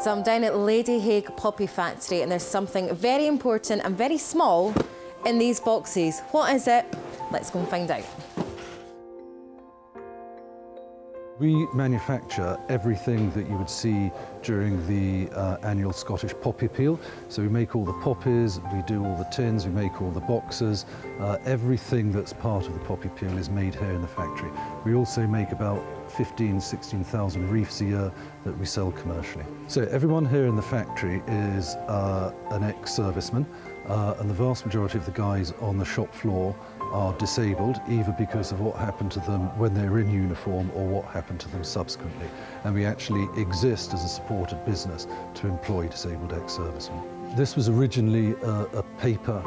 So I'm down at Lady Hague Poppy Factory, and there's something very important and very small in these boxes. What is it? Let's go and find out. We manufacture everything that you would see during the annual Scottish Poppy Appeal. So we make all the poppies, we do all the tins, we make all the boxes. Everything that's part of the Poppy Appeal is made here in the factory. We also make about 16,000 wreaths a year that we sell commercially. So everyone here in the factory is an ex-serviceman, and the vast majority of the guys on the shop floor are disabled, either because of what happened to them when they were in uniform or what happened to them subsequently. And we actually exist as a supported business to employ disabled ex-servicemen. This was originally a paper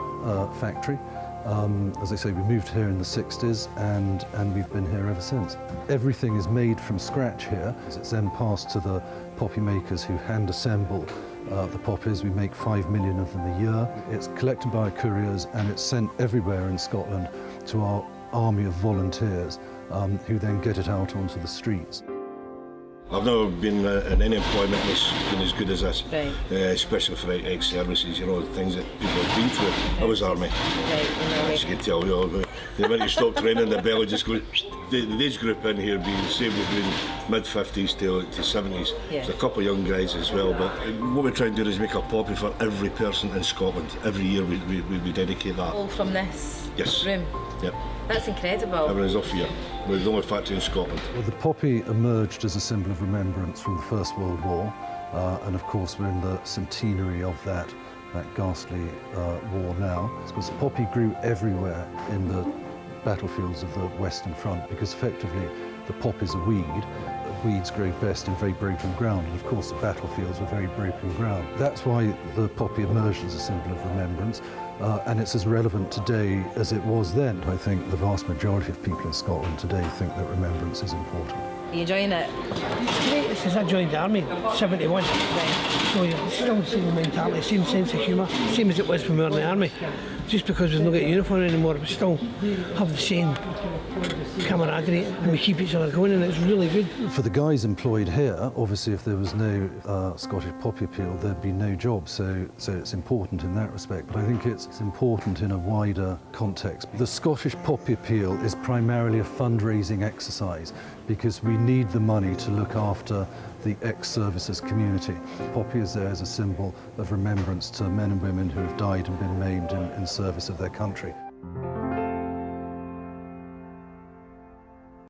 factory. As I say, we moved here in the 60s and we've been here ever since. Everything is made from scratch here. It's then passed to the poppy makers who hand assemble the poppies. We make 5 million of them a year. It's collected by our couriers and it's sent everywhere in Scotland to our army of volunteers who then get it out onto the streets. I've never been in any employment that's been as good as this, right. Especially for ex-services, you know, things that people have been through. I was Army. Right, as you can tell, you know, the minute you stop training, the belly just goes. The age group in here being disabled between mid-50s to 70s. Yeah. There's a couple of young guys as well, but what we try and do is make a poppy for every person in Scotland. Every year we dedicate that. All from this Yes. room? Yep. That's incredible. Everyone's off here. We're the only factory in Scotland. Well, the poppy emerged as a symbol of remembrance from the First World War, and of course we're in the centenary of that ghastly war now. Because the poppy grew everywhere in the battlefields of the Western Front, because effectively the poppy is a weed. Weeds grow best in very broken ground, and of course the battlefields were very broken ground. That's why the poppy emerged as a symbol of remembrance, and it's as relevant today as it was then. I think the vast majority of people in Scotland today think that remembrance is important. Are you enjoying it? It's great. Since I joined the army, 71. Right. So you're still the same mentality, same sense of humour, same as it was when we were in the army. Just because we've not got a uniform anymore, we still have the same camaraderie and we keep each other going, and it's really good. For the guys employed here, obviously if there was no Scottish Poppy Appeal, there'd be no job, so it's important in that respect. But I think it's important in a wider context. The Scottish Poppy Appeal is primarily a fundraising exercise because we need the money to look after the ex-services community. Poppy is there as a symbol of remembrance to men and women who have died and been maimed in service of their country.